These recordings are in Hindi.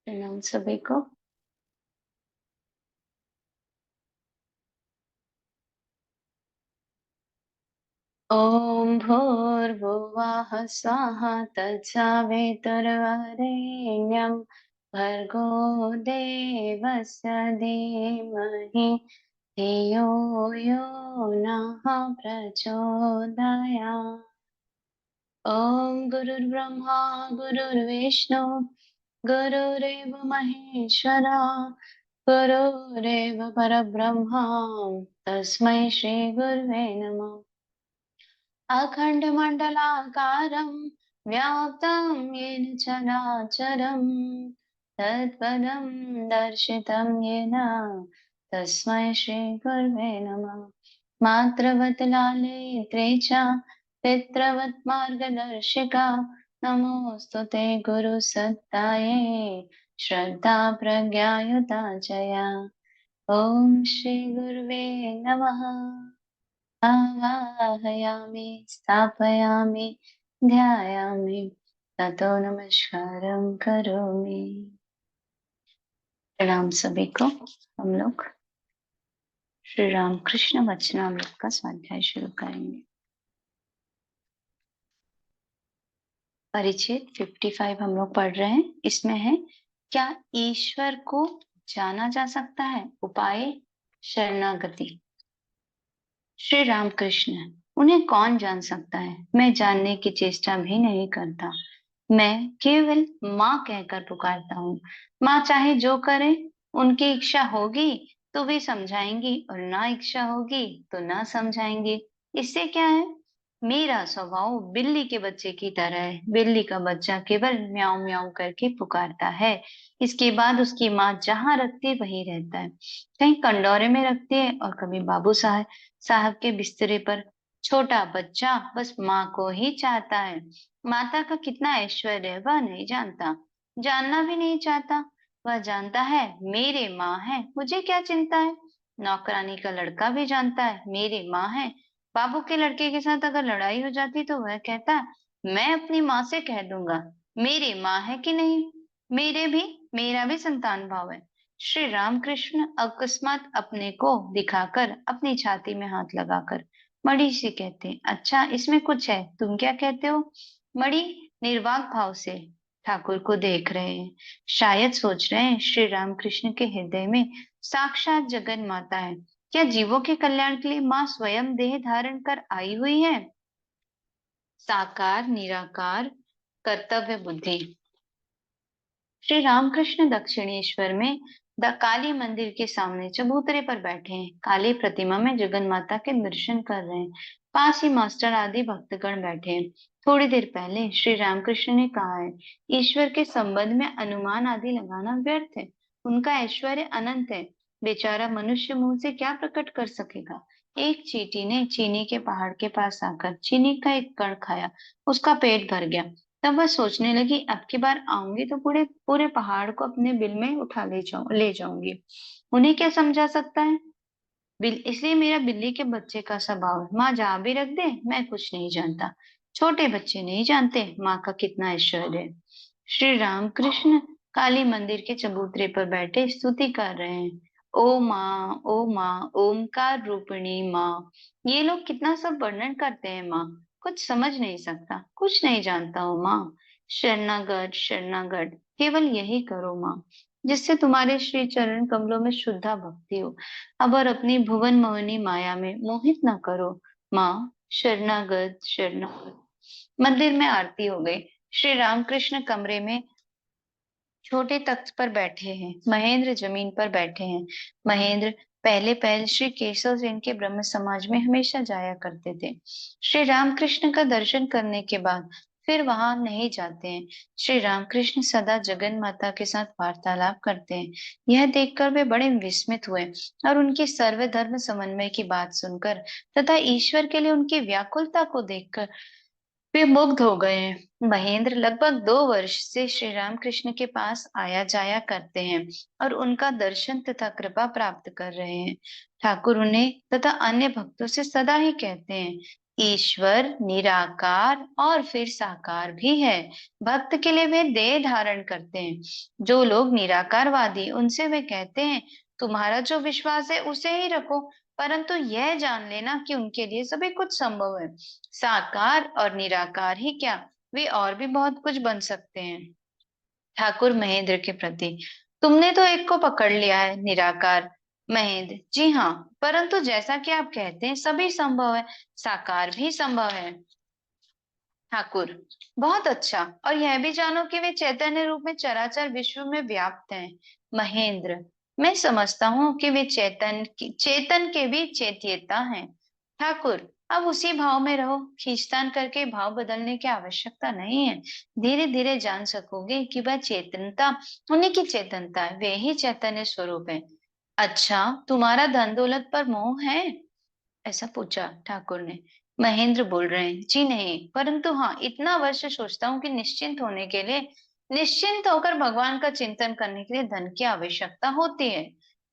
प्रणाम सभी को। ओम भूर्भुवः स्वाहा तत्सवितुर्वरेण्यं भर्गो देवस्य धीमहि धियो यो नः प्रचोदयात्। ओम गुरुर्ब्रह्मा गुरुर्विष्णु गुरुरेव महेश्वरा गुरुरेव परब्रह्मा तस्मै श्री गुरुवे नमः। अखण्डमण्डलाकारं व्याप्तं येन चराचरं तत्पदं दर्शितं येन तस्मै श्रीगुर्वे नमः। मातृवत् लालित्रे च पितृवत् मार्गदर्शिका नमोऽस्तु ते गुरुसत्ताये श्रद्धा प्रज्ञायुता जया। ॐ श्रीगुर्वे नमः। आवाहयामि स्थापयामि ध्यायामि ततो नमस्कारं करोमि। प्रणाम सभी को। हम लोग श्री रामकृष्ण वचनामृत का स्वाध्याय शुरू करेंगे। परिच्छेद 55 हम लोग पढ़ रहे हैं। इसमें है क्या ईश्वर को जाना जा सकता है? उपाय शरणागति। श्री रामकृष्ण, उन्हें कौन जान सकता है? मैं जानने की चेष्टा भी नहीं करता। मैं केवल माँ कहकर पुकारता हूँ। माँ चाहे जो करे, उनकी इच्छा होगी तो वे समझाएंगी और ना इच्छा होगी तो ना समझाएंगे। इससे क्या है? मेरा स्वभाव बिल्ली के बच्चे की तरह है। बिल्ली का बच्चा केवल म्याऊं म्याऊं करके पुकारता है। इसके बाद उसकी माँ जहाँ रखती है वहीं रहता है। कहीं कंडोरे में रखती है और कभी बाबू साहब के बिस्तरे पर। छोटा बच्चा बस माँ को ही चाहता है। माता का कितना ऐश्वर्य है वह नहीं जानता, जानना भी नहीं चाहता। वह जानता है मेरे माँ है, मुझे क्या चिंता है। नौकरानी का लड़का भी जानता है मेरी माँ है। बाबू के लड़के के साथ अगर लड़ाई हो जाती तो वह कहता मैं अपनी माँ से कह दूंगा मेरी माँ है कि नहीं। मेरा भी संतान भाव है। श्री रामकृष्ण अकस्मात अपने को दिखाकर अपनी छाती में हाथ लगाकर मणि से कहते, अच्छा इसमें कुछ है, तुम क्या कहते हो? मणि निर्वाक भाव से ठाकुर को देख रहे हैं। शायद सोच रहे हैं श्री रामकृष्ण के हृदय में साक्षात जगन माता है। क्या जीवों के कल्याण के लिए माँ स्वयं देह धारण कर आई हुई है? साकार निराकार कर्तव्य बुद्धि। श्री रामकृष्ण दक्षिणेश्वर में काली मंदिर के सामने चबूतरे पर बैठे हैं। काली प्रतिमा में जगन माता के दर्शन कर रहे हैं। पास ही मास्टर आदि भक्तगण बैठे हैं। थोड़ी देर पहले श्री रामकृष्ण ने कहा है ईश्वर के संबंध में अनुमान आदि लगाना व्यर्थ है। उनका ऐश्वर्य अनंत है। बेचारा मनुष्य मुंह से क्या प्रकट कर सकेगा। एक चींटी ने चीनी के पहाड़ के पास आकर चीनी का एक कण खाया, उसका पेट भर गया। तब वह सोचने लगी अब की बार आऊंगी तो पूरे पूरे पहाड़ को अपने बिल में उठा ले जाऊंगी। उन्हें क्या समझा सकता है? इसलिए मेरा बिल्ली के बच्चे का स्वभाव है, माँ जहाँ भी रख दे मैं कुछ नहीं जानता। छोटे बच्चे नहीं जानते माँ का कितना ऐश्वर्य है। श्री रामकृष्ण काली मंदिर के चबूतरे पर बैठे स्तुति कर रहे हैं। ओ माँ ओमकार रूपिणी माँ। ये लोग कितना सब वर्णन करते हैं माँ, कुछ समझ नहीं सकता, कुछ नहीं जानता हूँ माँ। शरणागत शरणागत केवल यही करो माँ, जिससे तुम्हारे श्री चरण कमलों में शुद्धा भक्ति हो। अब और अपनी भुवन मोहिनी माया में मोहित न करो माँ। शरणागत शरणागत। मंदिर में आरती हो गई। श्री रामकृष्ण कमरे में छोटे तख्त पर बैठे हैं। महेंद्र जमीन पर बैठे हैं। महेंद्र पहले पहल श्री केशव सेन के ब्रह्म समाज में हमेशा जाया करते थे। श्री रामकृष्ण का दर्शन करने के बाद फिर वहां नहीं जाते हैं। श्री रामकृष्ण सदा जगन माता के साथ वार्तालाप करते हैं। यह देखकर वे बड़े विस्मित हुए और उनकी सर्वधर्म समन्वय की बात सुनकर तथा ईश्वर के लिए उनकी व्याकुलता को देखकर वे मुग्ध हो गए हैं। महेंद्र लगभग 2 वर्ष से श्री रामकृष्ण के पास आया जाया करते हैं और उनका दर्शन तथा कृपा प्राप्त कर रहे हैं। ठाकुर उन्हें तथा अन्य भक्तों से सदा ही कहते हैं ईश्वर निराकार और फिर साकार भी है। भक्त के लिए वे देह धारण करते हैं। जो लोग निराकारवादी, उनसे वे कहते हैं, तुम्हारा जो विश्वास है उसे ही रखो, परंतु यह जान लेना कि उनके लिए सभी कुछ संभव है। साकार और निराकार ही क्या, वे और भी बहुत कुछ बन सकते हैं। ठाकुर महेंद्र के प्रति, तुमने तो एक को पकड़ लिया है, निराकार। महेंद्र, जी हाँ, परंतु जैसा कि आप कहते हैं सभी संभव है, साकार भी संभव है। ठाकुर, बहुत अच्छा, और यह भी जानो कि वे चैतन्य रूप में चराचर विश्व में व्याप्त हैं। महेंद्र, मैं समझता हूँ कि वे चेतन के भी चेत्यता हैं। ठाकुर, अब उसी भाव में रहो, खींचतान करके भाव बदलने की आवश्यकता नहीं है। धीरे धीरे जान सकोगे कि वह चेतनता उन्हीं की चेतनता है, वे ही चैतन्य स्वरूप है। अच्छा, तुम्हारा धन दौलत पर मोह है? ऐसा पूछा ठाकुर ने। महेंद्र बोल रहे हैं, जी नहीं, परंतु हाँ, इतना अवश्य सोचता हूँ कि निश्चिंत होने के लिए, निश्चिंत होकर भगवान का चिंतन करने के लिए धन की आवश्यकता होती है।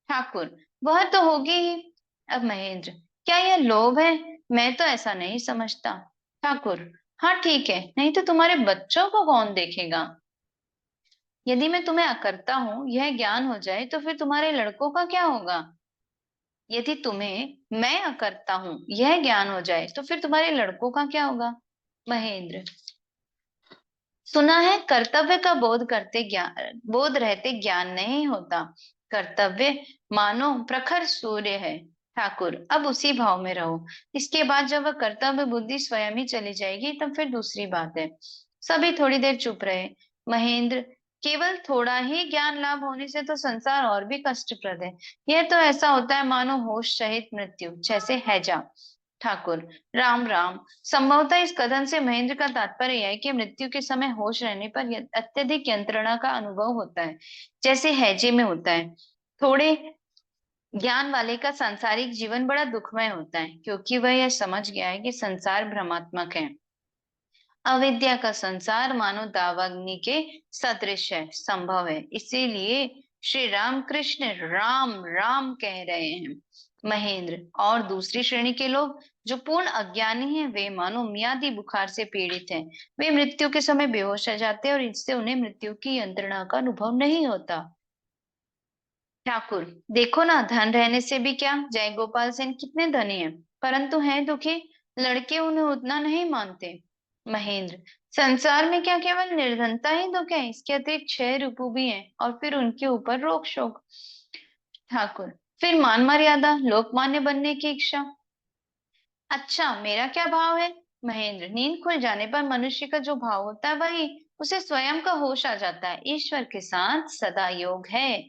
ठाकुर, वह तो होगी ही। अब महेंद्र, क्या यह लोभ है? मैं तो ऐसा नहीं समझता। ठाकुर, हाँ ठीक है, नहीं तो तुम्हारे बच्चों को कौन देखेगा? यदि मैं तुम्हें अकर्ता हूँ यह ज्ञान हो जाए तो फिर तुम्हारे लड़कों का क्या होगा? यदि तुम्हें मैं अकर्ता हूं यह ज्ञान हो जाए तो फिर तुम्हारे लड़कों का क्या होगा? महेंद्र, सुना है कर्तव्य का बोध करते ज्ञान, बोध रहते ज्ञान नहीं होता। कर्तव्य मानो प्रखर सूर्य है। ठाकुर, अब उसी भाव में रहो। इसके बाद जब वह कर्तव्य बुद्धि स्वयं ही चली जाएगी तब फिर दूसरी बात है। सभी थोड़ी देर चुप रहे। महेंद्र, केवल थोड़ा ही ज्ञान लाभ होने से तो संसार और भी कष्टप्रद है। यह तो ऐसा होता है मानो होश सहित मृत्यु, जैसे हैजा। ठाकुर, राम राम। संभवतः इस कथन से महेंद्र का तात्पर्य यह है कि मृत्यु के समय होश रहने पर अत्यधिक यंत्रणा का अनुभव होता है, जैसे हैजे में होता है। थोड़े ज्ञान वाले का सांसारिक जीवन बड़ा दुखमय होता है, क्योंकि वह यह समझ गया है कि संसार भ्रमात्मक है। अविद्या का संसार मानो दावाग्नि के सदृश है, संभव है। इसीलिए श्री राम कृष्ण राम राम कह रहे हैं। महेंद्र, और दूसरी श्रेणी के लोग जो पूर्ण अज्ञानी हैं, वे मानो मियादी बुखार से पीड़ित हैं। वे मृत्यु के समय बेहोश हो जाते हैं और इससे उन्हें मृत्यु की यंत्रणा का अनुभव नहीं होता। ठाकुर, देखो ना, धन रहने से भी क्या, जय गोपाल सेन कितने धनी हैं, परंतु हैं दुखी। लड़के उन्हें उतना नहीं मानते। महेंद्र, संसार में क्या केवल निर्धनता ही दुख है? इसके अतिरिक्त क्षय ऋपु भी हैं, और फिर उनके ऊपर रोग शोक। ठाकुर, फिर मान मर्यादा, लोकमान्य बनने की इच्छा। अच्छा, मेरा क्या भाव है? महेंद्र, नींद खुल जाने पर मनुष्य का जो भाव होता है वही, उसे स्वयं का होश आ जाता है, ईश्वर के साथ सदा योग है।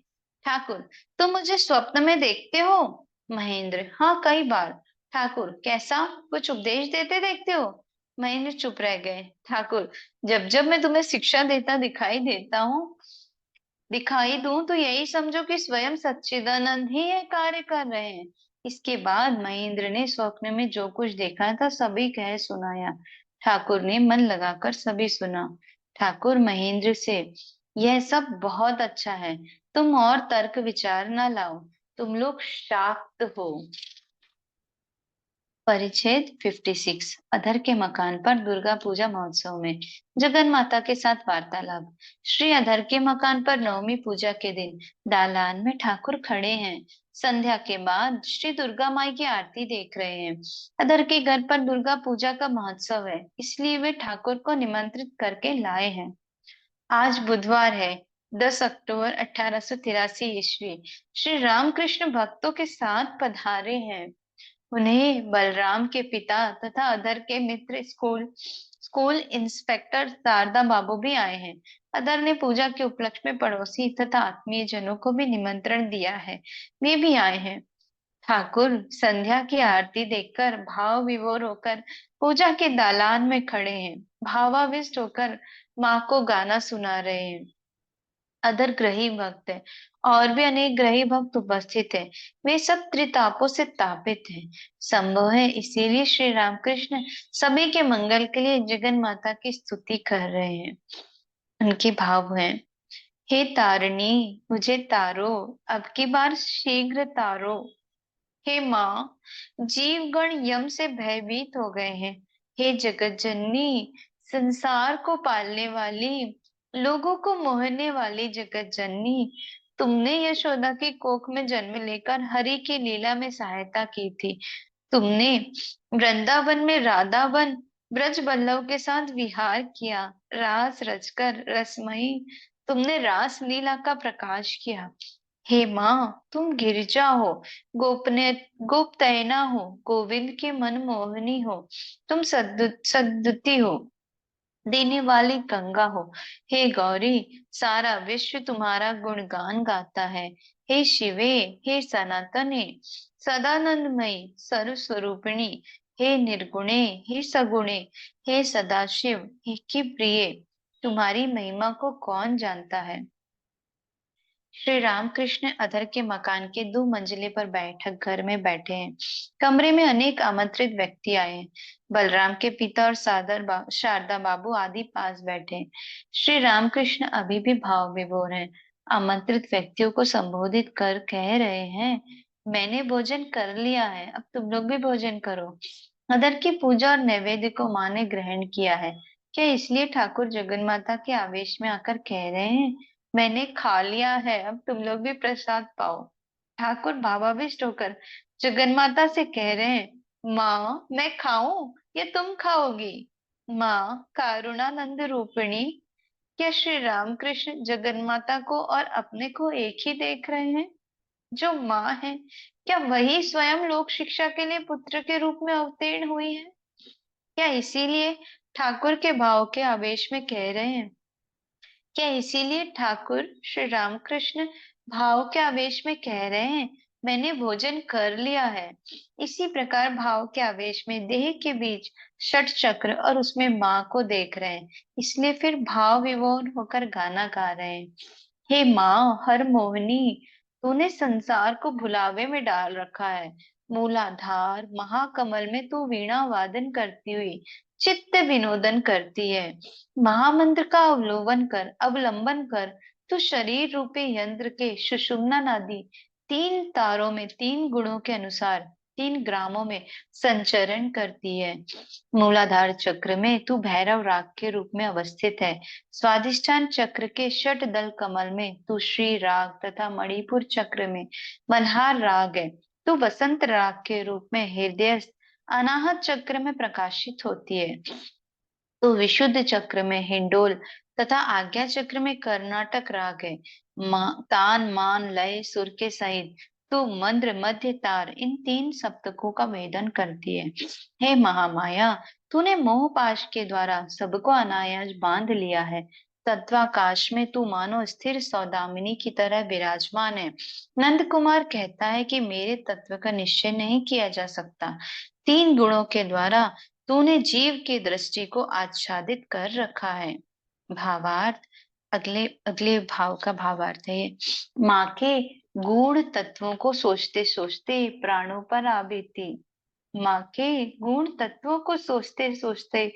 ठाकुर, तुम मुझे स्वप्न में देखते हो? महेंद्र, हाँ, कई बार। ठाकुर, कैसा, कुछ उपदेश देते देखते हो? महेंद्र चुप रह गए। ठाकुर, जब जब मैं तुम्हें शिक्षा देता दिखाई दूं तो यही समझो कि स्वयं सच्चिदानंद ही यह कार्य कर रहे हैं। इसके बाद महेंद्र ने स्वप्न में जो कुछ देखा था सभी कह सुनाया। ठाकुर ने मन लगाकर सभी सुना। ठाकुर महेंद्र से, यह सब बहुत अच्छा है, तुम और तर्क विचार न लाओ, तुम लोग शाक्त हो। परिच्छेद 56। अधर के मकान पर दुर्गा पूजा महोत्सव में जगन माता के साथ वार्तालाप। श्री अधर के मकान पर नवमी पूजा के दिन दालान में ठाकुर खड़े हैं। संध्या के बाद श्री दुर्गा माई की आरती देख रहे हैं। अधर के घर पर दुर्गा पूजा का महोत्सव है, इसलिए वे ठाकुर को निमंत्रित करके लाए हैं। आज बुधवार है, 10 अक्टूबर 1883 ईस्वी। श्री रामकृष्ण भक्तों के साथ पधारे हैं। उन्हें बलराम के पिता तथा अदर के मित्र स्कूल स्कूल इंस्पेक्टर शारदा बाबू भी आए हैं। अदर ने पूजा के उपलक्ष्य में पड़ोसी तथा आत्मीय जनों को भी निमंत्रण दिया है, वे भी आए हैं। ठाकुर संध्या की आरती देखकर भाव विभोर होकर पूजा के दालान में खड़े हैं, भावाविष्ट होकर माँ को गाना सुना रहे हैं। अदर ग्रही भक्त है और भी अनेक ग्रही भक्त उपस्थित है। वे सब त्रितापों से तापित हैं। संभव है इसीलिए श्री रामकृष्ण सभी के मंगल के लिए जगन माता की स्तुति कर रहे हैं। उनके भाव हैं, हे तारिणी, मुझे तारो, अब की बार शीघ्र तारो। हे माँ, जीवगण यम से भयभीत हो गए हैं। हे जगत जननी, संसार को पालने वाली, लोगों को मोहने वाली जगत जननी, तुमने यशोदा की कोख में जन्म लेकर हरि की लीला में सहायता की थी। तुमने वृंदावन में राधावन ब्रज बल्लभ के साथ विहार किया, रास रचकर रसमयी तुमने रास लीला का प्रकाश किया। हे माँ, तुम गिरिजा हो, गोपने गोपतयना हो, गोविंद की मनमोहनी हो, तुम सद्दुति हो, देने वाली गंगा हो। हे गौरी, सारा विश्व तुम्हारा गुणगान गाता है। हे शिवे, हे सनातने, सदानंदमयी सर्व स्वरूपिणी, हे निर्गुणे, हे सगुणे, हे सदाशिव, हे की प्रिय, तुम्हारी महिमा को कौन जानता है। श्री रामकृष्ण अधर के मकान के 2 मंजिले पर बैठक घर में बैठे हैं। कमरे में अनेक आमंत्रित व्यक्ति आए हैं। बलराम के पिता और शारदा बाबू आदि पास बैठे हैं। श्री रामकृष्ण अभी भी भाव विभोर हैं। आमंत्रित व्यक्तियों को संबोधित कर कह रहे हैं, मैंने भोजन कर लिया है, अब तुम लोग भी भोजन करो। अधर की पूजा और नैवेद्य को माँ ने ग्रहण किया है। क्या इसलिए ठाकुर जगन्माता के आवेश में आकर कह रहे हैं, मैंने खा लिया है, अब तुम लोग भी प्रसाद पाओ। ठाकुर भावाविष्ट होकर जगन्माता से कह रहे हैं, माँ मैं खाऊं या तुम खाओगी। माँ कारुणानंद रूपिणी, क्या श्री रामकृष्ण जगन्माता को और अपने को एक ही देख रहे हैं। जो माँ है, क्या वही स्वयं लोक शिक्षा के लिए पुत्र के रूप में अवतीर्ण हुई है। क्या इसीलिए ठाकुर के भाव के आवेश में कह रहे हैं, क्या इसीलिए ठाकुर श्री रामकृष्ण भाव के आवेश में कह रहे हैं, मैंने भोजन कर लिया है। इसी प्रकार भाव के आवेश में देह के बीच षट चक्र और उसमें माँ को देख रहे हैं, इसलिए फिर भाव विभोर होकर गाना गा रहे हैं। हे माँ हर मोहिनी, तूने संसार को भुलावे में डाल रखा है। मूलाधार महाकमल में तू वीणा वादन करती हुई चित्त विनोदन करती है। महामंत्र का अवलंबन कर तो शरीर रूपी यंत्र के सुषुम्ना नादी 3 तारों में 3 गुणों के अनुसार 3 ग्रामों में संचरण करती है। मूलाधार चक्र में तू भैरव राग के रूप में अवस्थित है। स्वादिष्ठान चक्र के षट दल कमल में तू श्री राग तथा मणिपुर चक्र में मल्हार राग है। तू वसंत राग के रूप में हृदय अनाहत चक्र में प्रकाशित होती है। तो विशुद्ध चक्र में हिंडोल तथा आज्ञा चक्र में कर्नाटक राग है। तान मान लय सुर के सहित तो मंद्र मध्य तार इन 3 सप्तकों का वेदन करती है। हे महामाया, तूने मोह पाश के द्वारा सबको अनायास बांध लिया है। तत्वाकाश में तू मानो स्थिर सौदामिनी की तरह विराजमान है। नंद कुमार कहता है कि मेरे तत्व का निश्चय नहीं किया जा सकता। 3 गुणों के द्वारा तूने जीव की दृष्टि को आच्छादित कर रखा है। भावार्थ, अगले अगले भाव का भावार्थ है ये। माँ के गूढ़ तत्वों को सोचते सोचते प्राणों पर आ बीती। माँ के गुण तत्वों को सोचते सोचते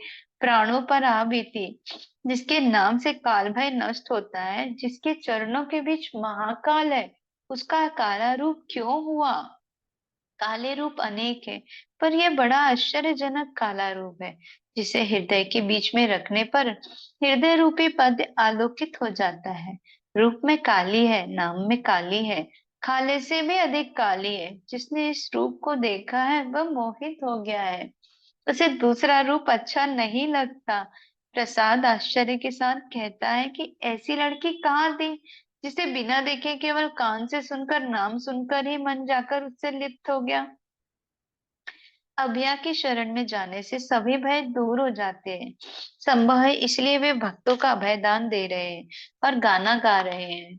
प्राणों पर आ बीती। जिसके नाम से काल भय नष्ट होता है, जिसके चरणों के बीच महाकाल है, उसका काला रूप क्यों हुआ। काले रूप अनेक है, पर यह बड़ा आश्चर्यजनक काला रूप है, जिसे हृदय के बीच में रखने पर हृदय रूपी पद आलोकित हो जाता है। रूप में काली है, नाम में काली है, काले से भी अधिक काली है। जिसने इस रूप को देखा है वह मोहित हो गया है, उसे दूसरा रूप अच्छा नहीं लगता। प्रसाद आश्चर्य के साथ कहता है कि ऐसी लड़की कहाँ थी, जिसे बिना देखे केवल कान से सुनकर नाम सुनकर ही मन जाकर उससे लिप्त हो गया। अभया की शरण में जाने से सभी भय दूर हो जाते हैं। संभव है इसलिए वे भक्तों का अभय दान दे रहे हैं और गाना गा रहे हैं।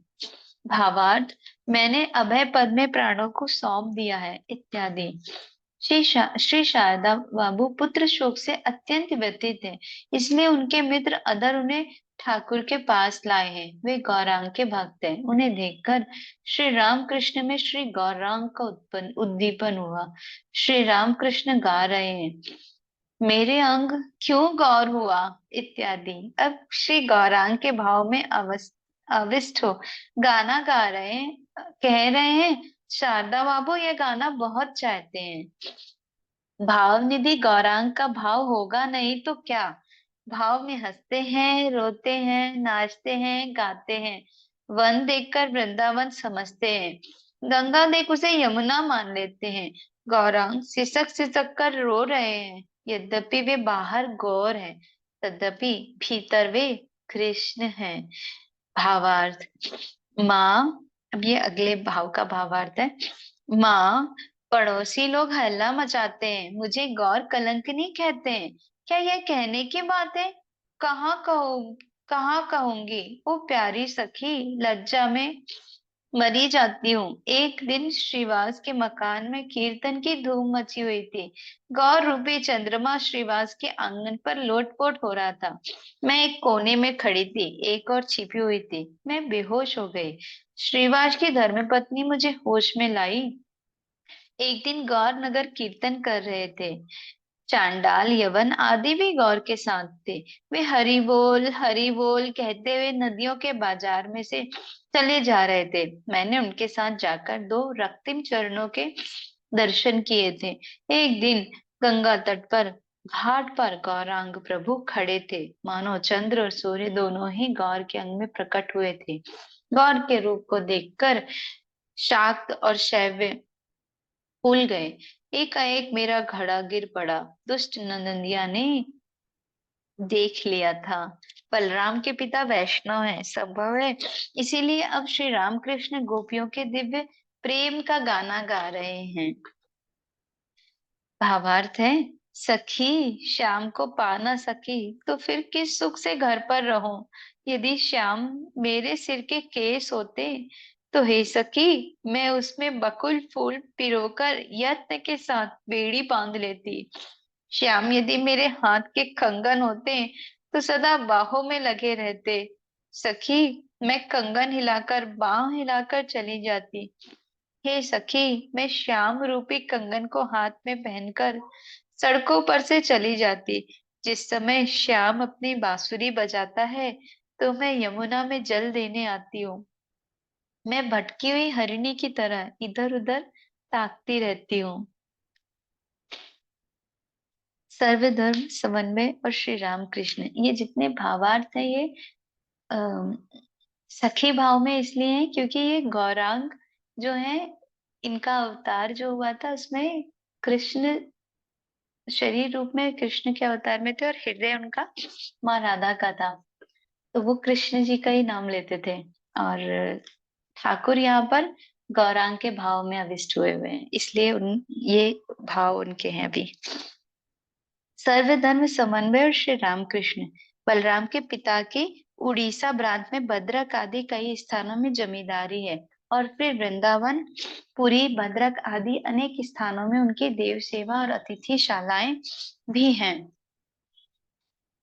भावार्थ, मैंने अभय पद में प्राणों को सौंप दिया है इत्यादि। श्री शारदा बाबू पुत्र शोक से अत्यंत व्यथित हैं, इसलिए उनके मित्र अदर उन्हें ठाकुर के पास लाए हैं। वे गौरांग के भक्त हैं। उन्हें देखकर श्री रामकृष्ण में श्री गौरांग का उत्पन्न उद्दीपन हुआ। श्री रामकृष्ण गा रहे हैं, मेरे अंग क्यों गौर हुआ इत्यादि। अब श्री गौरांग के भाव में अविष्ट हो गाना गा रहे हैं, कह रहे हैं, शारदा बाबू ये गाना बहुत चाहते हैं। भाव निधि गौरांग का भाव होगा नहीं तो क्या। भाव में हंसते हैं, रोते हैं, नाचते हैं, गाते हैं। वन देखकर वृंदावन समझते हैं। गंगा देख उसे यमुना मान लेते हैं। गौरांग सिसक सिसक कर रो रहे हैं। यद्यपि वे बाहर गौर हैं, तद्यपि भीतर वे कृष्ण हैं। भावार्थ। माँ, अब ये अगले भाव का भावार्थ है। माँ, पड़ोसी लोग हल्ला मचाते हैं, मुझे गौर कलंकनी कहते हैं। क्या यह कहने की बात है? कहाँ कहूंगी ओ प्यारी सखी, लज्जा में मरी जाती हूँ। एक दिन श्रीवास के मकान में कीर्तन की धूम मची हुई थी। गौर रूपी चंद्रमा श्रीवास के आंगन पर लोटपोट हो रहा था। मैं एक कोने में खड़ी थी, एक और छिपी हुई थी। मैं बेहोश हो गई। श्रीवास की धर्मपत्नी मुझे होश में लाई। एक दिन गौर नगर कीर्तन कर रहे थे। चांडाल यवन आदि भी गौर के साथ थे। वे हरि बोल कहते हुए नदियों के बाजार में से चले जा रहे थे। मैंने उनके साथ जाकर दो रক্তিम चरणों के दर्शन किए थे। एक दिन गंगा तट पर घाट पर गौरांग प्रभु खड़े थे, मानो चंद्र और सूर्य दोनों ही गौर के अंग में प्रकट हुए थे। गौर के रूप को देखकर शाक्त और शैव्य फूल गए। एकाएक मेरा घड़ा गिर पड़ा। दुष्ट नंदिया ने देख लिया था। बलराम के पिता वैष्णव हैं, संभव है इसीलिए अब श्री रामकृष्ण गोपियों के दिव्य प्रेम का गाना गा रहे हैं। भावार्थ है। सखी, श्याम को पा ना सकी तो फिर किस सुख से घर पर रहूं। यदि श्याम मेरे सिर के केस होते तो हे सखी, मैं उसमें बकुल फूल पिरोकर यत्न के साथ बेड़ी बांध लेती। श्याम यदि मेरे हाथ के कंगन होते तो सदा बाहों में लगे रहते। सखी, मैं कंगन हिलाकर बाह हिलाकर चली जाती। हे सखी, मैं श्याम रूपी कंगन को हाथ में पहनकर सड़कों पर से चली जाती। जिस समय श्याम अपनी बांसुरी बजाता है तो मैं यमुना में जल देने आती हूँ। मैं भटकी हुई हरिणी की तरह इधर उधर ताकती रहती हूँ। सर्वधर्म समन्वय और श्री राम कृष्ण, ये जितने भावार्थ है ये अः सखी भाव में इसलिए है क्योंकि ये गौरांग जो है, इनका अवतार जो हुआ था उसमें कृष्ण शरीर रूप में कृष्ण के अवतार में थे और हृदय उनका माँ राधा का था। तो वो कृष्ण जी का ही नाम लेते थे। और ठाकुर यहाँ पर गौरांग के भाव में अविष्ट हुए हुए हैं, इसलिए ये भाव उनके हैं अभी। सर्वधर्म समन्वय और श्री रामकृष्ण। बलराम के पिता की उड़ीसा प्रांत में भद्रक आदि कई स्थानों में जमींदारी है। और फिर वृंदावन, पुरी, भद्रक आदि अनेक स्थानों में उनकी देव सेवा और अतिथिशालाएं भी हैं।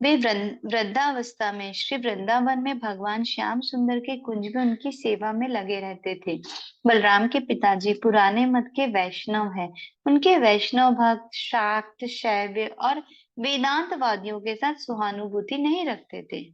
वे वृद्धावस्था में श्री वृंदावन में भगवान श्याम सुंदर के कुंज में उनकी सेवा में लगे रहते थे। बलराम के पिताजी पुराने मत के वैष्णव हैं। उनके वैष्णव भक्त शाक्त, शैव और वेदांतवादियों के साथ सहानुभूति नहीं रखते थे।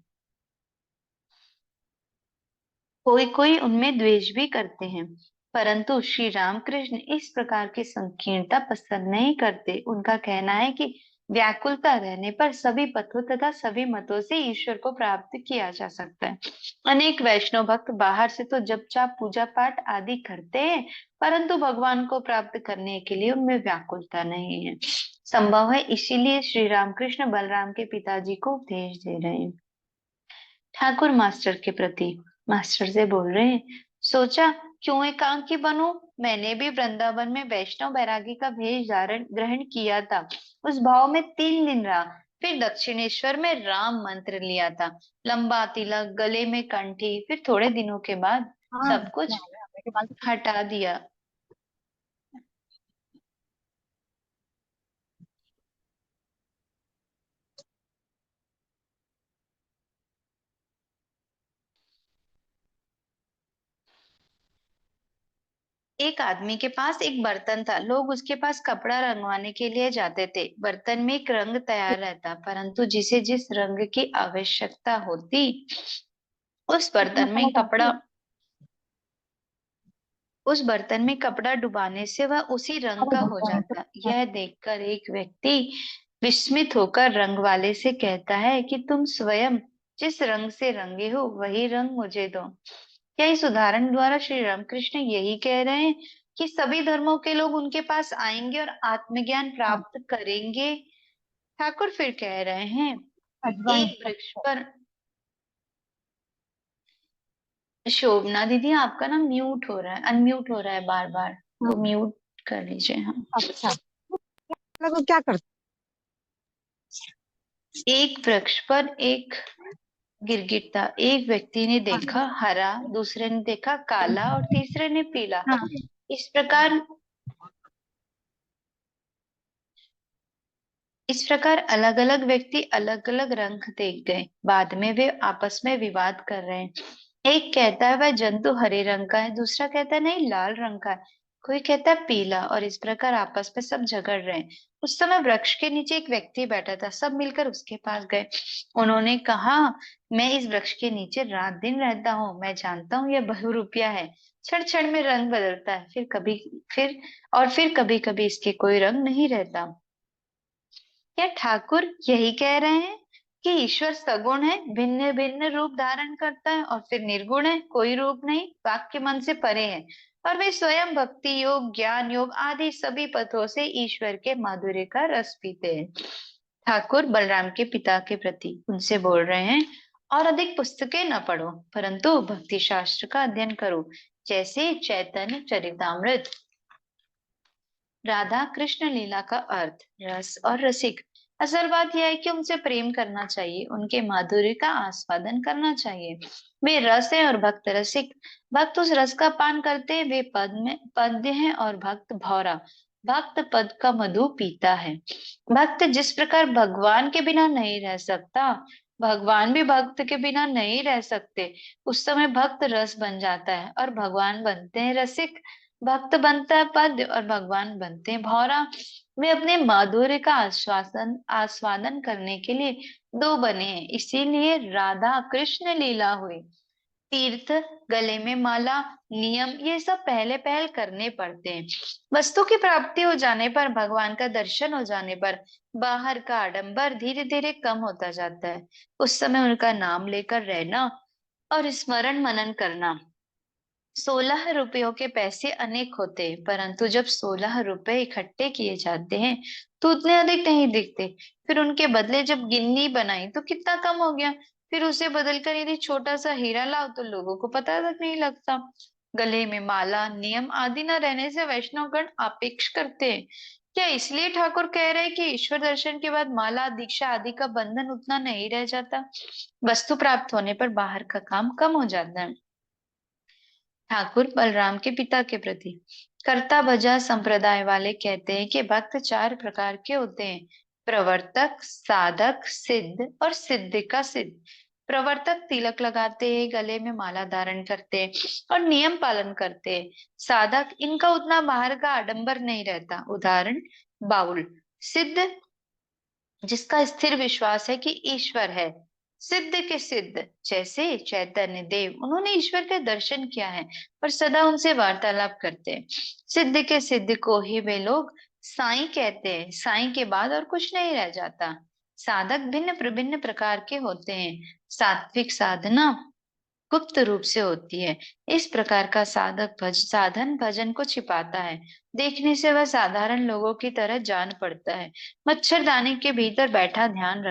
कोई कोई उनमें द्वेष भी करते हैं, परंतु श्री रामकृष्ण इस प्रकार की संकीर्णता पसंद नहीं करते। उनका कहना है कि व्याकुलता रहने पर सभी पथों तथा सभी मतों से ईश्वर को प्राप्त किया जा सकता है। अनेक वैष्णव भक्त बाहर से तो जप जाप पूजा पाठ आदि करते हैं, परंतु भगवान को प्राप्त करने के लिए उनमें व्याकुलता नहीं है। संभव है इसीलिए श्री रामकृष्ण बलराम के पिताजी को उपदेश दे रहे हैं। ठाकुर मास्टर के प्रति। मास्टर से बोल रहे हैं, सोचा क्यों एकांकी बनूं। मैंने भी वृंदावन में वैष्णव बैरागी का भेष धारण ग्रहण किया था। उस भाव में 3 दिन रहा। फिर दक्षिणेश्वर में राम मंत्र लिया था। लंबा तिलक, गले में कंठी। फिर थोड़े दिनों के बाद हाँ सब कुछ के बाल तो हटा दिया। एक आदमी के पास एक बर्तन था। लोग उसके पास कपड़ा रंगवाने के लिए जाते थे। बर्तन में एक रंग तैयार रहता, परंतु जिसे जिस रंग की आवश्यकता होती उस कितना बर्तन में समझ आती कपड़ा है। उस बर्तन में कपड़ा डुबाने से वह उसी रंग का हो जाता। यह देखकर एक व्यक्ति विस्मित होकर रंग वाले से कहता है कि तुम स्वयं जिस रंग से रंगे हो वही रंग मुझे दो। क्या इस उदाहरण द्वारा श्री रामकृष्ण यही कह रहे हैं कि सभी धर्मों के लोग उनके पास आएंगे और आत्मज्ञान प्राप्त करेंगे? ठाकुर फिर कह रहे हैं, एक वृक्ष पर। शोभना दीदी, आपका ना म्यूट हो रहा है, अनम्यूट हो रहा है बार बार, तो म्यूट कर लीजिए। हाँ, अच्छा, को क्या करते? एक वृक्ष पर एक गिरगिट था। एक व्यक्ति ने देखा हरा, दूसरे ने देखा काला और तीसरे ने पीला। हाँ, इस प्रकार अलग अलग व्यक्ति अलग अलग रंग देख गए। बाद में वे आपस में विवाद कर रहे हैं। एक कहता है वह जंतु हरे रंग का है, दूसरा कहता है नहीं लाल रंग का है, कोई कहता है पीला, और इस प्रकार आपस में सब झगड़ रहे हैं। उस समय वृक्ष के नीचे एक व्यक्ति बैठा था। सब मिलकर उसके पास गए। उन्होंने कहा, मैं इस वृक्ष के नीचे रात दिन रहता हूँ, मैं जानता हूँ यह बहुरूपिया है, क्षण क्षण में रंग बदलता है, फिर कभी कभी इसके कोई रंग नहीं रहता। क्या ठाकुर यही कह रहे हैं कि ईश्वर सगुण है, भिन्न भिन्न रूप धारण करता है, और फिर निर्गुण है, कोई रूप नहीं, वाक्य मन से परे है, और वे स्वयं भक्ति योग, ज्ञान योग आदि सभी पथों से ईश्वर के माधुर्य का रस पीते हैं? ठाकुर बलराम के पिता के प्रति उनसे बोल रहे हैं, और अधिक पुस्तकें न पढ़ो, परंतु भक्ति शास्त्र का अध्ययन करो, जैसे चैतन्य चरितामृत, राधा कृष्ण लीला का अर्थ, रस और रसिक। असल बात यह है कि उनसे प्रेम करना चाहिए, उनके माधुर्य का आस्वादन करना चाहिए। वे रस है और भक्त रसिक। भक्त उस रस का पान करते हैं, वे पद्य हैं और भक्त भौरा। भक्त पद का मधु पीता है। भक्त जिस प्रकार भगवान के बिना नहीं रह सकता, भगवान भी भक्त के बिना नहीं रह सकते। उस समय भक्त रस बन जाता है और भगवान बनते हैं रसिक। भक्त बनता है पद्य और भगवान बनते हैं भौरा। वे अपने माधुर्य का आश्वासन आस्वादन करने के लिए दो बने हैं, इसीलिए राधा कृष्ण लीला हुई। तीर्थ, गले में माला, नियम, ये सब पहले पहल करने पड़ते हैं। वस्तु की प्राप्ति हो जाने पर, भगवान का दर्शन हो जाने पर, बाहर का आडंबर धीरे धीरे कम होता जाता है। उस समय उनका नाम लेकर रहना और स्मरण मनन करना। 16 रुपयों के पैसे अनेक होते हैं, परंतु जब 16 रुपए इकट्ठे किए जाते हैं तो उतने अधिक नहीं दिखते। फिर उनके बदले जब गिन्नी बनाई तो कितना कम हो गया। फिर उसे बदलकर यदि छोटा सा हीरा लाओ तो लोगों को पता तक नहीं लगता। गले में माला, नियम आदि न रहने से वैष्णवगण अपेक्ष करते हैं। क्या इसलिए ठाकुर कह रहे हैं कि ईश्वर दर्शन के बाद माला, दीक्षा आदि का बंधन उतना नहीं रह जाता? वस्तु प्राप्त होने पर बाहर का काम कम हो जाता है। ठाकुर बलराम के पिता के प्रति कर्ता भजा संप्रदाय वाले कहते हैं कि भक्त चार प्रकार के होते हैं: प्रवर्तक, साधक, सिद्ध और सिद्ध का सिद्ध। प्रवर्तक तिलक लगाते हैं, गले में माला धारण करते हैं और नियम पालन करते हैं। साधक, इनका उतना बाहर का आडंबर नहीं रहता, उदाहरण बाउल। सिद्ध, जिसका स्थिर विश्वास है कि ईश्वर है। सिद्ध के सिद्ध, जैसे चैतन्य देव, उन्होंने ईश्वर का दर्शन किया है और सदा उनसे वार्तालाप करते हैं। सिद्ध के सिद्ध को ही वे लोग साईं कहते हैं। साईं के बाद और कुछ नहीं रह जाता। साधक भिन्न विभिन्न प्रकार के होते हैं। सात्विक साधना गुप्त रूप से होती है। इस प्रकार का साधन भजन को छिपाता है। देखने से वह साधारण लोगों की तरह जान पड़ता है। मच्छरदानी के भीतर बैठा ध्यान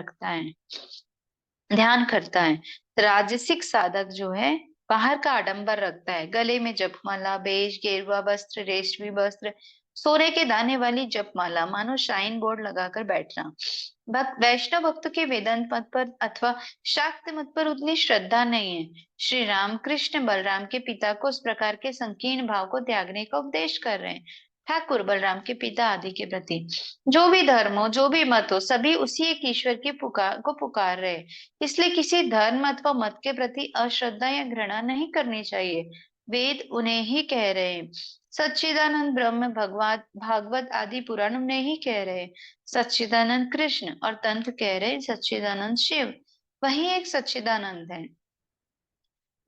करता है। राजसिक साधक जो है, बाहर का आडंबर रखता है, गले में जपमाला, बेश, गेरुआ वस्त्र, रेशमी वस्त्र, सोने के दाने वाली जपमाला, मानो शाइन बोर्ड लगाकर बैठना। वैष्णव भक्त के वेदांत मत पर अथवा शाक्त मत पर उतनी श्रद्धा नहीं है। श्री रामकृष्ण बलराम के पिता को उस प्रकार के संकीर्ण भाव को त्यागने का उपदेश कर रहे हैं। ठाकुर बलराम के पिता आदि के प्रति जो भी धर्म हो, जो भी मत हो, सभी उसी एक ईश्वर की पुकार रहे हैं। इसलिए किसी धर्म अथवा मत के प्रति अश्रद्धा या घृणा नहीं करनी चाहिए। वेद उन्हें ही कह रहे हैं। सच्चिदानंद ब्रह्म, भगवत भागवत आदि पुराण उन्हें ही कह रहे हैं। सच्चिदानंद कृष्ण और तंत्र कह रहे हैं सच्चिदानंद शिव। वही एक सच्चिदानंद है।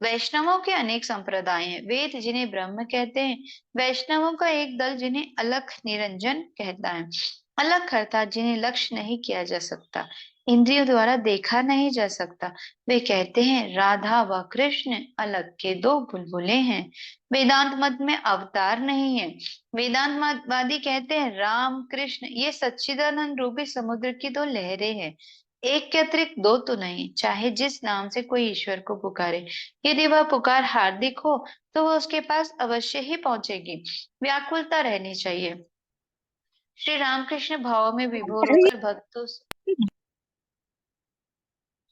वैष्णवों के अनेक संप्रदाय हैं। वेद जिन्हें ब्रह्म कहते हैं, वैष्णवों का एक दल जिन्हें अलख निरंजन कहता है। अलख अर्थात जिन्हें लक्ष्य नहीं किया जा सकता, इंद्रियों द्वारा देखा नहीं जा सकता। वे कहते हैं राधा व कृष्ण अलग के दो बुलबुले हैं। वेदांत मत में अवतार नहीं है। वेदांतवादी कहते हैं राम कृष्ण ये सच्चिदानंद रूपी समुद्र की दो लहरें हैं। एक के अतिरिक्त दो तो नहीं। चाहे जिस नाम से कोई ईश्वर को पुकारे, यदि वह पुकार हार्दिक हो तो वह उसके पास अवश्य ही पहुंचेगी। व्याकुलता रहनी चाहिए। श्री रामकृष्ण भाव में विभोर होकर भक्तों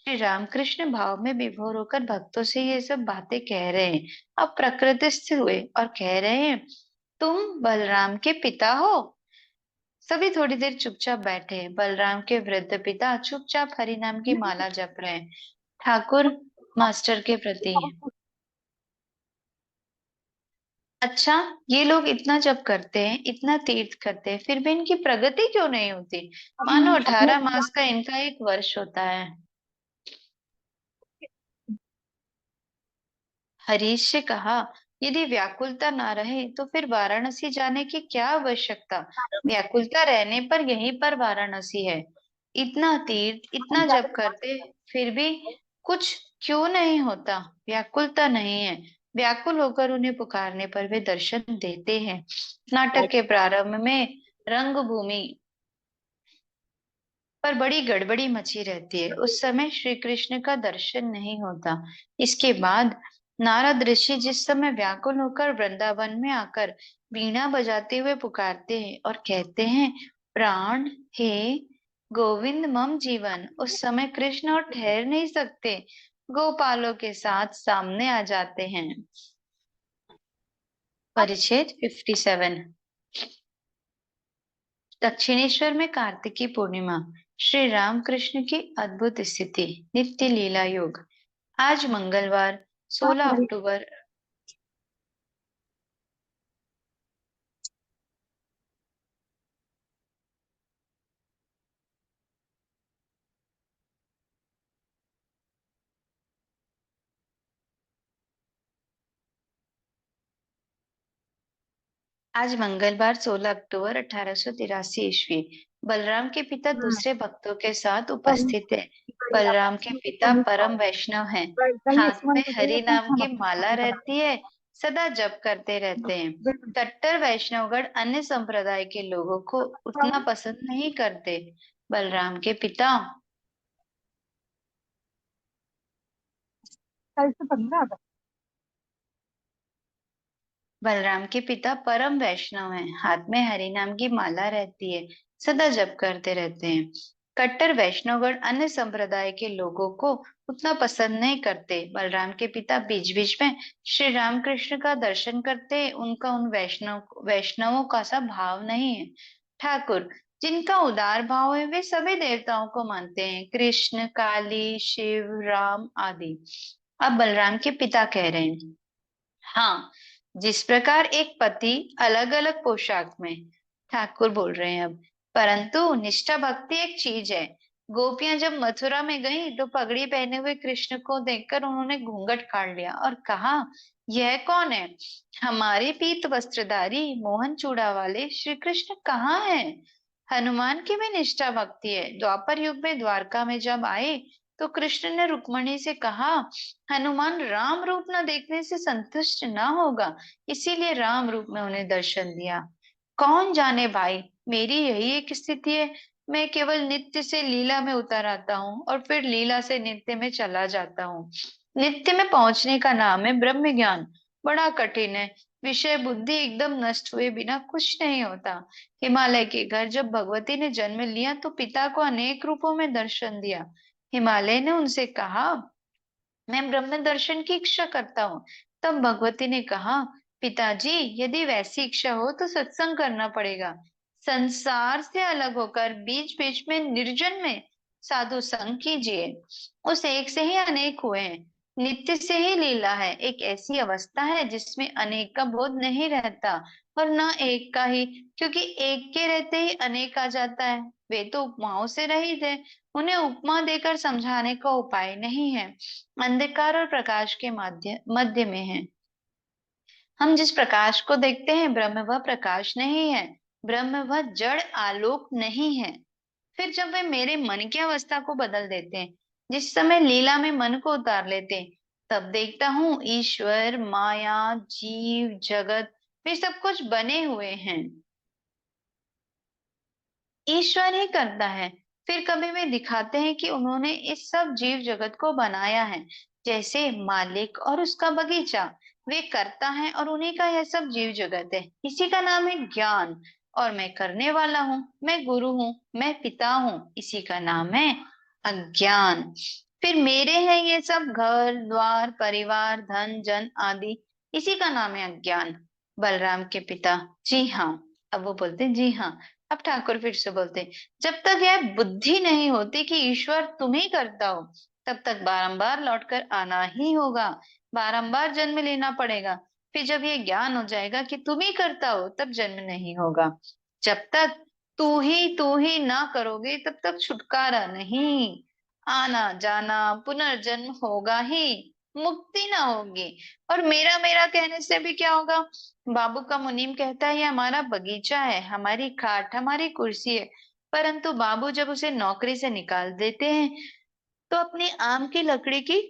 श्री रामकृष्ण भाव में विभोर होकर भक्तों से ये सब बातें कह रहे हैं। अब प्रकृतिस्थ हुए और कह रहे हैं तुम बलराम के पिता हो। सभी थोड़ी देर चुपचाप बैठे। बलराम के वृद्ध पिता चुपचाप हरि नाम की माला जप रहे हैं। ठाकुर मास्टर के प्रति, अच्छा, ये लोग इतना जप करते हैं, इतना तीर्थ करते हैं, फिर भी इनकी प्रगति क्यों नहीं होती? मानो अपने 18 मास का इनका एक वर्ष होता है। हरीश से कहा, यदि व्याकुलता ना रहे तो फिर वाराणसी जाने की क्या आवश्यकता? व्याकुलता रहने पर यहीं पर वाराणसी है। इतना तीर्थ, इतना जप करते, फिर भी कुछ क्यों नहीं होता? व्याकुलता नहीं है। व्याकुल होकर उन्हें पुकारने पर वे दर्शन देते हैं। नाटक के प्रारंभ में रंगभूमि पर बड़ी गड़बड़ी मची रहती है। उस समय श्री कृष्ण का दर्शन नहीं होता। इसके बाद नारद ऋषि जिस समय व्याकुल होकर वृंदावन में आकर वीणा बजाते हुए पुकारते हैं और कहते हैं प्राण हे गोविंद मम जीवन, उस समय कृष्ण और ठहर नहीं सकते, गोपालों के साथ सामने आ जाते हैं। परिच्छेद 57। दक्षिणेश्वर में कार्तिकी पूर्णिमा। श्री रामकृष्ण की अद्भुत स्थिति। नित्य लीला योग। आज मंगलवार 16 अक्टूबर। आज मंगलवार 16 अक्टूबर 1883 ईस्वी। बलराम के पिता दूसरे भक्तों के साथ उपस्थित है। बलराम के पिता परम वैष्णव हैं। हाथ में हरि नाम की माला रहती है, सदा जप करते रहते हैं। कट्टर वैष्णवगण अन्य संप्रदाय के लोगों को उतना पसंद नहीं करते। बलराम के पिता बलराम के पिता परम वैष्णव हैं। हाथ में हरि नाम की माला रहती है, सदा जप करते रहते हैं। कट्टर वैष्णवगण अन्य संप्रदाय के लोगों को उतना पसंद नहीं करते। बलराम के पिता बीच बीच में श्री रामकृष्ण का दर्शन करते। उनका उन वैष्णवों का सा भाव नहीं है। ठाकुर जिनका उदार भाव है वे सभी देवताओं को मानते हैं, कृष्ण, काली, शिव, राम आदि। अब बलराम के पिता कह रहे हैं, हाँ, जिस प्रकार एक पति अलग अलग पोशाक में, ठाकुर बोल रहे हैं अब, परंतु निष्ठा भक्ति एक चीज है। गोपियां जब मथुरा में गईं तो पगड़ी पहने हुए कृष्ण को देखकर उन्होंने घूंघट काट लिया और कहा यह कौन है? हमारे पीत वस्त्रधारी मोहन चूड़ा वाले श्री कृष्ण कहाँ है? हनुमान की भी निष्ठा भक्ति है। द्वापर युग में द्वारका में जब आए तो कृष्ण ने रुक्मणी से कहा हनुमान राम रूप न देखने से संतुष्ट न होगा, इसीलिए राम रूप में उन्हें दर्शन दिया। कौन जाने भाई, मेरी यही एक स्थिति है। मैं केवल नित्य से लीला में उतर आता हूँ और फिर लीला से नित्य में चला जाता हूँ। नित्य में पहुंचने का नाम है ब्रह्म ज्ञान। बड़ा कठिन है। विषय बुद्धि एकदम नष्ट हुए बिना कुछ नहीं होता। हिमालय के घर जब भगवती ने जन्म लिया तो पिता को अनेक रूपों में दर्शन दिया। हिमालय ने उनसे कहा मैं ब्रह्म दर्शन की इच्छा करता हूँ। तब भगवती ने कहा पिताजी, यदि वैसी इच्छा हो तो सत्संग करना पड़ेगा। संसार से अलग होकर बीच बीच में निर्जन में साधु संग कीजिए। उस एक से ही अनेक हुए हैं। नित्य से ही लीला है। एक ऐसी अवस्था है जिसमें अनेक का बोध नहीं रहता और न एक का ही, क्योंकि एक के रहते ही अनेक आ जाता है। वे तो उपमाओं से रहित है। उन्हें उपमा देकर समझाने का उपाय नहीं है। अंधकार और प्रकाश के मध्य में है। हम जिस प्रकाश को देखते हैं ब्रह्म वह प्रकाश नहीं है, ब्रह्म वह जड़ आलोक नहीं है। फिर जब वे मेरे मन की अवस्था को बदल देते हैं, जिस समय लीला में मन को उतार लेते हैं, तब देखता हूँ ईश्वर, माया, जीव जगत वे सब कुछ बने हुए हैं। ईश्वर ही करता है। फिर कभी वे दिखाते हैं कि उन्होंने इस सब जीव जगत को बनाया है, जैसे मालिक और उसका बगीचा। वे करता है और उन्हीं का यह सब जीव जगत है। इसी का नाम है ज्ञान। और मैं करने वाला हूँ, मैं गुरु हूँ, मैं पिता हूँ, इसी का नाम है अज्ञान। फिर मेरे हैं ये सब घर द्वार परिवार धन जन आदि, इसी का नाम है अज्ञान। बलराम के पिता: जी हाँ। अब वो बोलते जी हाँ। अब ठाकुर फिर से बोलते, जब तक यह बुद्धि नहीं होती कि ईश्वर तुम ही करता हो, तब तक बारंबार लौटकर आना ही होगा, बारंबार जन्म लेना पड़ेगा। फिर जब ये ज्ञान हो जाएगा कि तुम ही करता हो, तब जन्म नहीं होगा। जब तक तू ही ना करोगे, तब तक छुटकारा नहीं। आना जाना पुनर्जन्म होगा ही, मुक्ति ना होगी। और मेरा मेरा कहने से भी क्या होगा? बाबू का मुनीम कहता है ये हमारा बगीचा है, हमारी खाट, हमारी कुर्सी है। परंतु बाबू जब उसे नौकरी से निकाल देते हैं, तो अपनी आम की लकड़ी की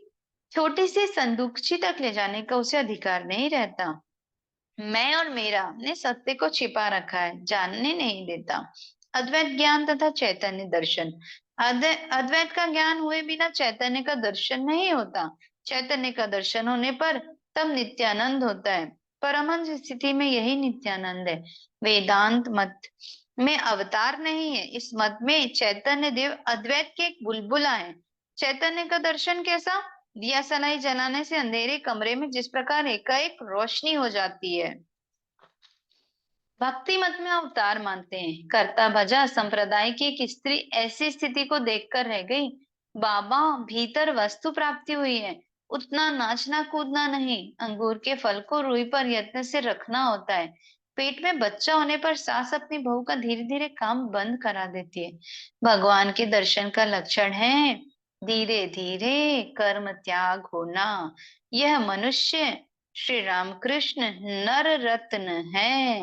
छोटी सी संदूकची तक ले जाने का उसे अधिकार नहीं रहता। मैं और मेरा ने सत्य को छिपा रखा है, जानने नहीं देता। अद्वैत ज्ञान तथा चैतन्य दर्शन। अद्वैत का ज्ञान हुए बिना चैतन्य का दर्शन नहीं होता। चैतन्य का दर्शन होने पर तब नित्यानंद होता है। परमहंस स्थिति में यही नित्यानंद है। वेदांत मत में अवतार नहीं है। इस मत में चैतन्य देव अद्वैत के एक बुलबुला है। चैतन्य का दर्शन कैसा? दिया सलाई जलाने से अंधेरे कमरे में जिस प्रकार एकाएक रोशनी हो जाती है। भक्ति मत में अवतार मानते हैं। करता भजा संप्रदाय की एक स्त्री ऐसी स्थिति को देखकर रह गई, बाबा भीतर वस्तु प्राप्ति हुई है, उतना नाचना कूदना नहीं। अंगूर के फल को रुई पर यत्न से रखना होता है। पेट में बच्चा होने पर सास अपनी बहू का धीरे धीरे काम बंद करा देती है। भगवान के दर्शन का लक्षण है धीरे धीरे कर्म त्याग होना। यह मनुष्य श्री रामकृष्ण नर रत्न है।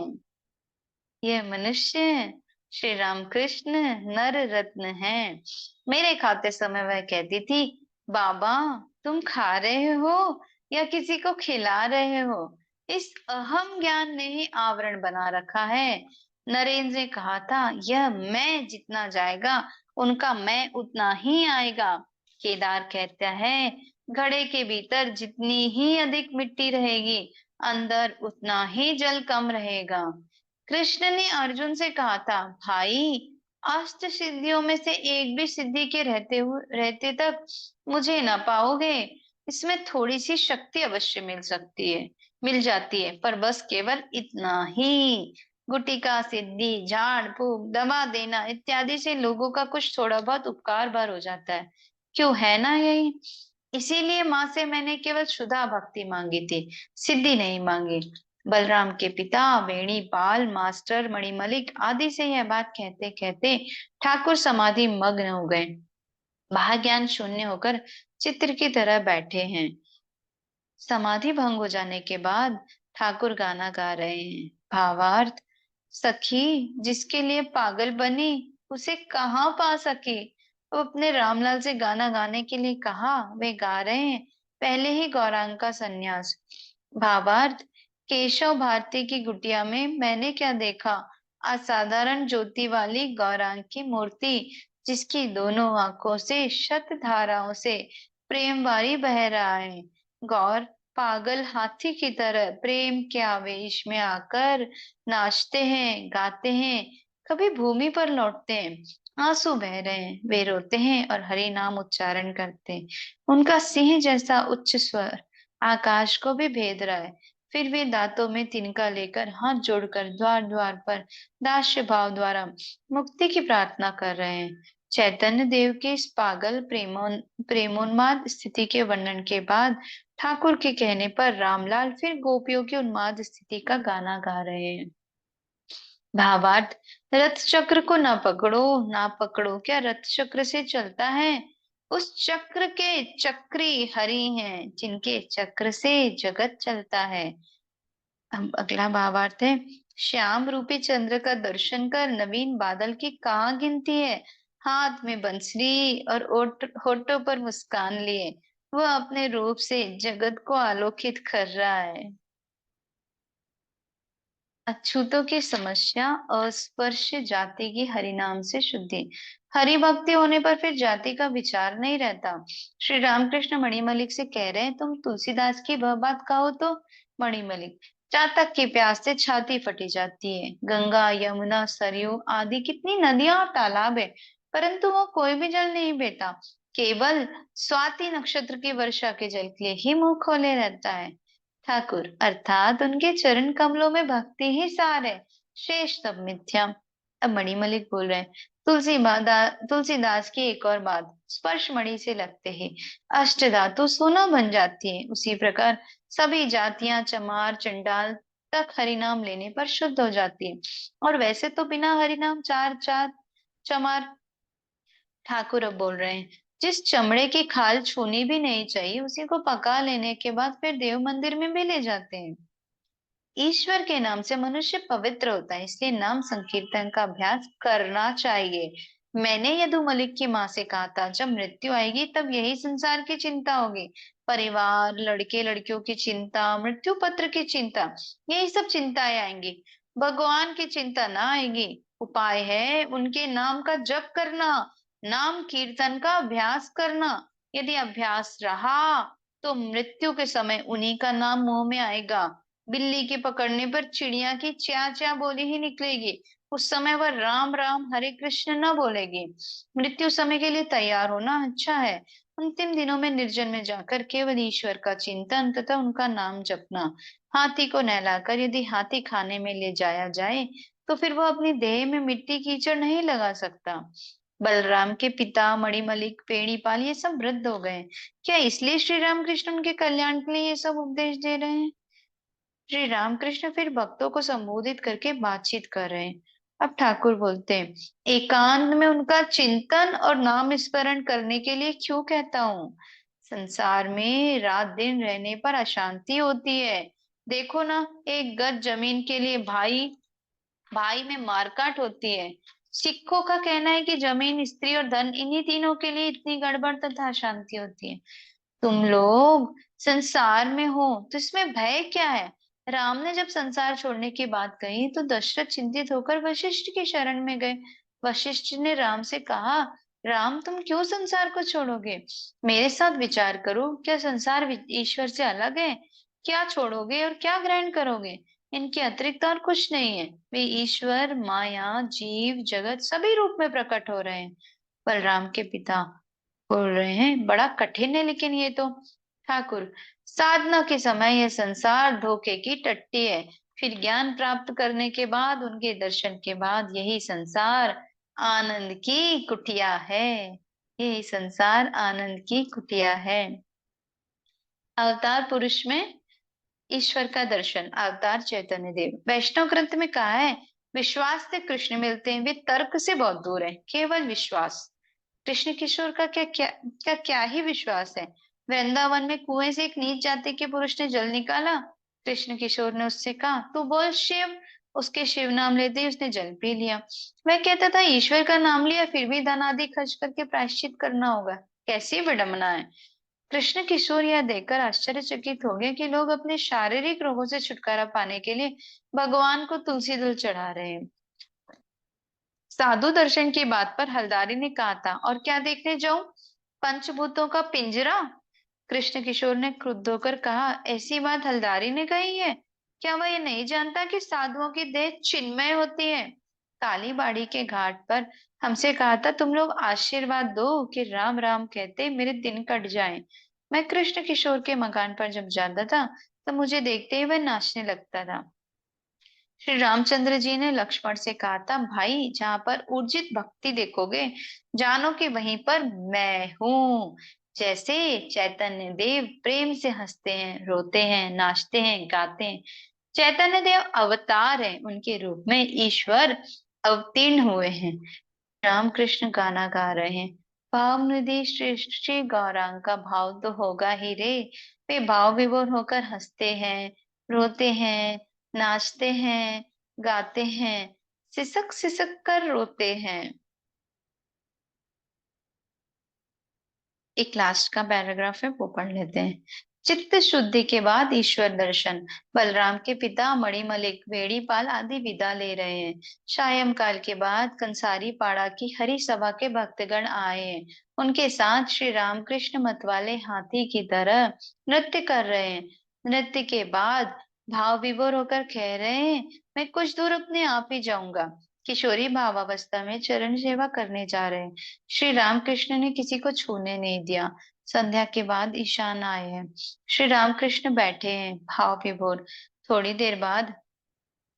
यह मनुष्य श्री रामकृष्ण नर रत्न है। मेरे खाते समय वह कहती थी, बाबा तुम खा रहे हो या किसी को खिला रहे हो? इस अहम ज्ञान ने ही आवरण बना रखा है। नरेंद्र ने कहा था, यह मैं जितना जाएगा उनका मैं उतना ही आएगा। केदार कहता है, घड़े के भीतर जितनी ही अधिक मिट्टी रहेगी, अंदर उतना ही जल कम रहेगा। कृष्ण ने अर्जुन से कहा था, भाई अष्ट सिद्धियों में से एक भी सिद्धि के रहते तक मुझे ना पाओगे। इसमें थोड़ी सी शक्ति अवश्य मिल जाती है, पर बस केवल इतना ही। गुटिका सिद्धि, झाड़ फूक, दबा देना इत्यादि से लोगों का कुछ थोड़ा बहुत उपकार भर हो जाता है। क्यों, है ना यही? इसीलिए माँ से मैंने केवल शुद्धा भक्ति मांगी थी, सिद्धि नहीं मांगी। बलराम के पिता वेणीपाल मास्टर मणिमलिक आदि से यह बात कहते कहते ठाकुर समाधि मग्न हो गए। बाह्य ज्ञान शून्य होकर चित्र की तरह बैठे हैं। समाधि भंग हो जाने के बाद ठाकुर गाना गा रहे हैं। भावार्थ: सखी जिसके लिए पागल बनी, उसे कहाँ पा सके। वो अपने रामलाल से गाना गाने के लिए कहा, वे गा रहे हैं। पहले ही गौरांग का संन्यास। भावार्थ: केशव भारती की कुटिया में मैंने क्या देखा? असाधारण ज्योति वाली गौरांग की मूर्ति, जिसकी दोनों आंखों से शत धाराओं से प्रेम बारी बह रहा है। गौर पागल हाथी की तरह प्रेम के आवेश में आकर नाचते हैं, गाते हैं, कभी भूमि पर लौटते हैं। आंसू बह रहे हैं, वे रोते हैं और हरि नाम उच्चारण करते हैं। उनका सिंह जैसा उच्च स्वर आकाश को भी भेद रहा है। फिर वे दांतों में तिनका लेकर हाथ जोड़कर द्वार द्वार पर दास्य भाव द्वारा मुक्ति की प्रार्थना कर रहे हैं। चैतन्य देव के इस पागल प्रेमोन्माद स्थिति के वर्णन के बाद ठाकुर के कहने पर रामलाल फिर गोपियों की उन्माद स्थिति का गाना गा रहे हैं। भावार्थ, रथ चक्र को ना पकड़ो, ना पकड़ो, क्या रथ चक्र से चलता है? उस चक्र के चक्री हरि हैं, जिनके चक्र से जगत चलता है। अब अगला भावार्थ है, श्याम रूपी चंद्र का दर्शन कर नवीन बादल की कहाँ गिनती है। हाथ में बंसरी और होठों पर मुस्कान लिए वह अपने रूप से जगत को आलोकित कर रहा है। अछूतों की समस्या, अस्पर्श जाति की हरिनाम से शुद्धि। हरि भक्ति होने पर फिर जाति का विचार नहीं रहता। श्री रामकृष्ण मणिमलिक से कह रहे हैं, तुम तुलसीदास की वह बात कहो तो। मणिमलिक, चातक की प्यास से छाती फटी जाती है। गंगा, यमुना, सरयू आदि कितनी नदियां और तालाब है, परंतु वो कोई भी जल नहीं बेटा, केवल स्वाति नक्षत्र की वर्षा के जल के लिए ही मुंह खोले रहता है। ठाकुर, अर्थात उनके चरण कमलों में भक्ति ही सार है, शेष सब मिथ्या। अब मणिमलिक बोल रहे हैं, तुलसीदास की एक और बात, स्पर्श मणि से लगते ही अष्ट धातु सोना बन जाती है, उसी प्रकार सभी जातियां चमार चंडाल तक हरिनाम लेने पर शुद्ध हो जाती है। और वैसे तो बिना हरिनाम चार चार चमार। ठाकुर अब बोल रहे हैं, जिस चमड़े की खाल छूनी भी नहीं चाहिए, उसी को पका लेने के बाद फिर देव मंदिर में भी ले जाते हैं। ईश्वर के नाम से मनुष्य पवित्र होता है, इसलिए नाम संकीर्तन का अभ्यास करना चाहिए। मैंने यदु मलिक की माँ से कहा था, जब मृत्यु आएगी तब यही संसार की चिंता होगी, परिवार, लड़के लड़कियों की चिंता, मृत्यु पत्र की चिंता, यही सब चिंताएं आएंगी, भगवान की चिंता ना आएगी। उपाय है उनके नाम का जप करना, नाम कीर्तन का अभ्यास करना। यदि अभ्यास रहा तो मृत्यु के समय उन्हीं का नाम मुंह में आएगा। बिल्ली के पकड़ने पर चिड़िया की च्या च्या बोली ही निकलेगी, उस समय वह राम राम हरे कृष्ण न बोलेगी। मृत्यु समय के लिए तैयार होना अच्छा है। अंतिम दिनों में निर्जन में जाकर केवल ईश्वर का चिंतन तथा उनका नाम जपना। हाथी को नहलाकर यदि हाथी खाने में ले जाया जाए तो फिर वह अपनी देह में मिट्टी कीचड़ नहीं लगा सकता। बलराम के पिता मणिमलिक, पेड़ीपाल ये सब वृद्ध हो गए, क्या इसलिए श्री राम कृष्ण उनके कल्याण के लिए ये सब उपदेश दे रहे हैं? श्री रामकृष्ण फिर भक्तों को संबोधित करके बातचीत कर रहे हैं। अब ठाकुर बोलते हैं, एकांत में उनका चिंतन और नाम स्मरण करने के लिए क्यों कहता हूँ। संसार में रात दिन रहने पर अशांति होती है। देखो ना, एक गज जमीन के लिए भाई भाई में मारकाट होती है। सिखों का कहना है कि जमीन, स्त्री और धन, इन्हीं तीनों के लिए इतनी गड़बड़ तथा अशांति होती है। तुम लोग संसार में हो तो इसमें भय क्या है। राम ने जब संसार छोड़ने की बात कही तो दशरथ चिंतित होकर वशिष्ठ की शरण में गए। वशिष्ठ ने राम से कहा, राम तुम क्यों संसार को छोड़ोगे, मेरे साथ विचार करो, क्या संसार ईश्वर से अलग है? क्या छोड़ोगे और क्या ग्रहण करोगे? इनके अतिरिक्त और कुछ नहीं है। वे ईश्वर, माया, जीव जगत सभी रूप में प्रकट हो रहे हैं। बलराम के पिता बोल रहे हैं, बड़ा कठिन है लेकिन ये तो। ठाकुर, साधना के समय यह संसार धोखे की टट्टी है, फिर ज्ञान प्राप्त करने के बाद, उनके दर्शन के बाद यही संसार आनंद की कुटिया है। यही संसार आनंद की कुटिया है। अवतार पुरुष में ईश्वर का दर्शन, अवतार चैतन्य देव। वैष्णव ग्रंथ में कहा है, विश्वास से कृष्ण मिलते हैं, वे तर्क से बहुत दूर है, केवल विश्वास। कृष्ण किशोर का क्या ही विश्वास है। वृंदावन में कुएं से एक नीच जाति के पुरुष ने जल निकाला। कृष्ण किशोर ने उससे कहा, तू बोल शिव। उसके शिव नाम लेते ही उसने जल पी लिया। वह कहता था, ईश्वर का नाम लिया फिर भी धन आदि खर्च करके प्रायश्चित करना होगा। कैसी विडंबना है। कृष्ण किशोर यह देखकर आश्चर्यचकित हो गए कि लोग अपने शारीरिक रोगों से छुटकारा पाने के लिए भगवान को तुलसी दल चढ़ा रहे हैं। साधु दर्शन की बात पर हलदारी ने कहा था, और क्या देखने जाऊं, पंचभूतों का पिंजरा। कृष्ण किशोर ने क्रुद्ध होकर कहा, ऐसी बात हलदारी ने कही है? क्या वह ये नहीं जानता कि साधुओं की देह चिन्मय होती है? काली बाड़ी के घाट पर हमसे कहा था, तुम लोग आशीर्वाद दो कि राम राम कहते मेरे दिन कट जाएं। मैं कृष्ण किशोर के मकान पर जब जाता था तो मुझे देखते ही वह नाचने लगता था। श्री रामचंद्र जी ने लक्ष्मण से कहा था, भाई जहां पर ऊर्जित भक्ति देखोगे, जानो कि वहीं पर मैं हूँ। जैसे चैतन्य देव प्रेम से हंसते हैं, रोते हैं, नाचते हैं, गाते हैं, चैतन्य देव अवतार है, उनके रूप में ईश्वर अवतीर्ण हुए हैं। रामकृष्ण गाना गा रहे हैं। भाव निधि श्री श्री गौरांग का भाव तो होगा ही रे। वे भाव विभोर होकर हंसते हैं, रोते हैं, नाचते हैं, गाते हैं, सिसक सिसक कर रोते हैं। एक लास्ट का पैराग्राफ है, वो पढ़ लेते हैं। चित्त शुद्धि के बाद ईश्वर दर्शन। बलराम के पिता मणिमलिक वेणीपाल आदि विदा ले रहे हैं। सायंकाल के बाद कंसारी पाड़ा की हरि सभा के भक्तगण आए हैं। उनके साथ श्री रामकृष्ण मतवाले हाथी की तरह नृत्य कर रहे हैं। नृत्य के बाद भाव विभोर होकर कह रहे हैं, मैं कुछ दूर अपने आप ही जाऊंगा। किशोरी भावावस्था में चरण सेवा करने जा रहे हैं। श्री रामकृष्ण ने किसी को छूने नहीं दिया। संध्या के बाद ईशान आए हैं। श्री रामकृष्ण बैठे हैं भाव विभोर। थोड़ी देर बाद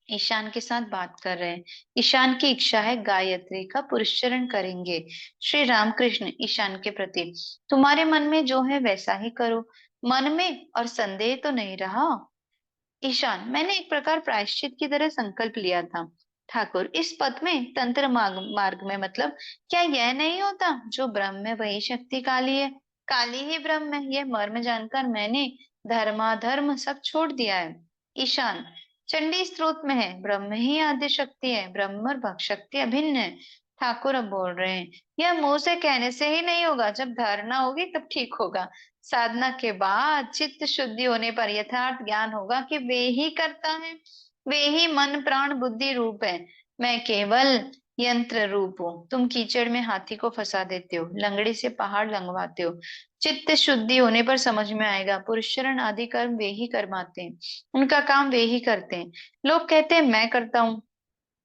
ईशान के साथ बात कर रहे हैं। ईशान की इच्छा है गायत्री का पुरस्चरण करेंगे। श्री रामकृष्ण ईशान के प्रति, तुम्हारे मन में जो है वैसा ही करो, मन में और संदेह तो नहीं रहा। ईशान, मैंने एक प्रकार प्रायश्चित की तरह संकल्प लिया था। ठाकुर, इस पथ में तंत्र मार्ग मार्ग में मतलब क्या यह नहीं होता, जो ब्रह्म है वही शक्ति काली है, काली ही ब्रह्म है, यह मर्म जानकर मैंने धर्माधर्म सब छोड़ दिया है। ईशान, चंडी स्त्रोत में है, ब्रह्म ही आद्य शक्ति है, ब्रह्म और भक्त शक्ति अभिन्न है। ठाकुर अब बोल रहे हैं, यह मुंह से कहने से ही नहीं होगा, जब धारणा होगी तब ठीक होगा। साधना के बाद चित्त शुद्धि होने पर यथार्थ ज्ञान होगा कि वे ही करता है, वे ही मन प्राण बुद्धि रूप है। मैं केवल यंत्र रूप हूँ। तुम कीचड़ में हाथी को फंसा देते हो, लंगड़ी से पहाड़ लंगवाते हो। चित्त शुद्धि होने पर समझ में आएगा, पुरुषरण आदि कर्म वे ही करवाते हैं, उनका काम वे ही करते हैं। लोग कहते हैं मैं करता हूँ,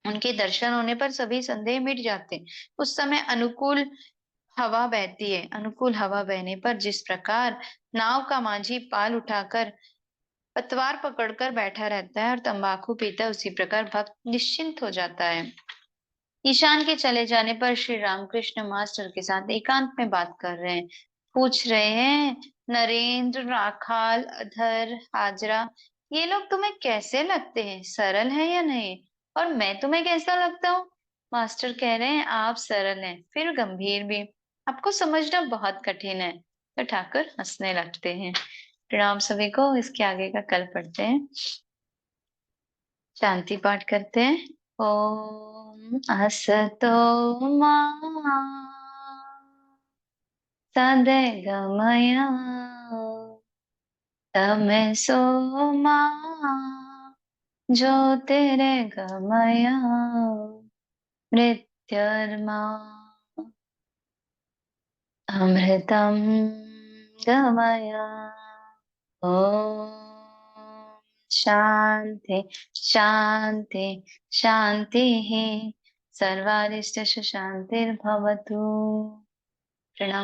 उनके दर्शन होने पर सभी संदेह मिट जाते हैं। उस समय अनुकूल हवा बहती है। अनुकूल हवा बहने पर जिस प्रकार नाव का माझी पाल उठाकर पतवार पकड़कर बैठा रहता है और तंबाकू पीता है, उसी प्रकार भक्त निश्चिंत हो जाता है। ईशान के चले जाने पर श्री रामकृष्ण मास्टर के साथ एकांत में बात कर रहे हैं। पूछ रहे हैं, नरेंद्र, राखाल, अधर, हाजरा, ये लोग तुम्हें कैसे लगते हैं, सरल है या नहीं, और मैं तुम्हें कैसा लगता हूँ। मास्टर कह रहे हैं, आप सरल हैं, फिर गंभीर भी, आपको समझना बहुत कठिन है। तो ठाकुर हंसने लगते हैं। प्रणाम सभी को। इसके आगे का कल पढ़ते हैं। शांति पाठ करते हैं। ओम असतो मा सद्गमय तमसो मा ज्योतिर्गमय मृत्युर्मा अमृतं गमय। ओम शांति शांति शांति। सर्वारिष्ट शांतिर्भवतु। प्रणाम।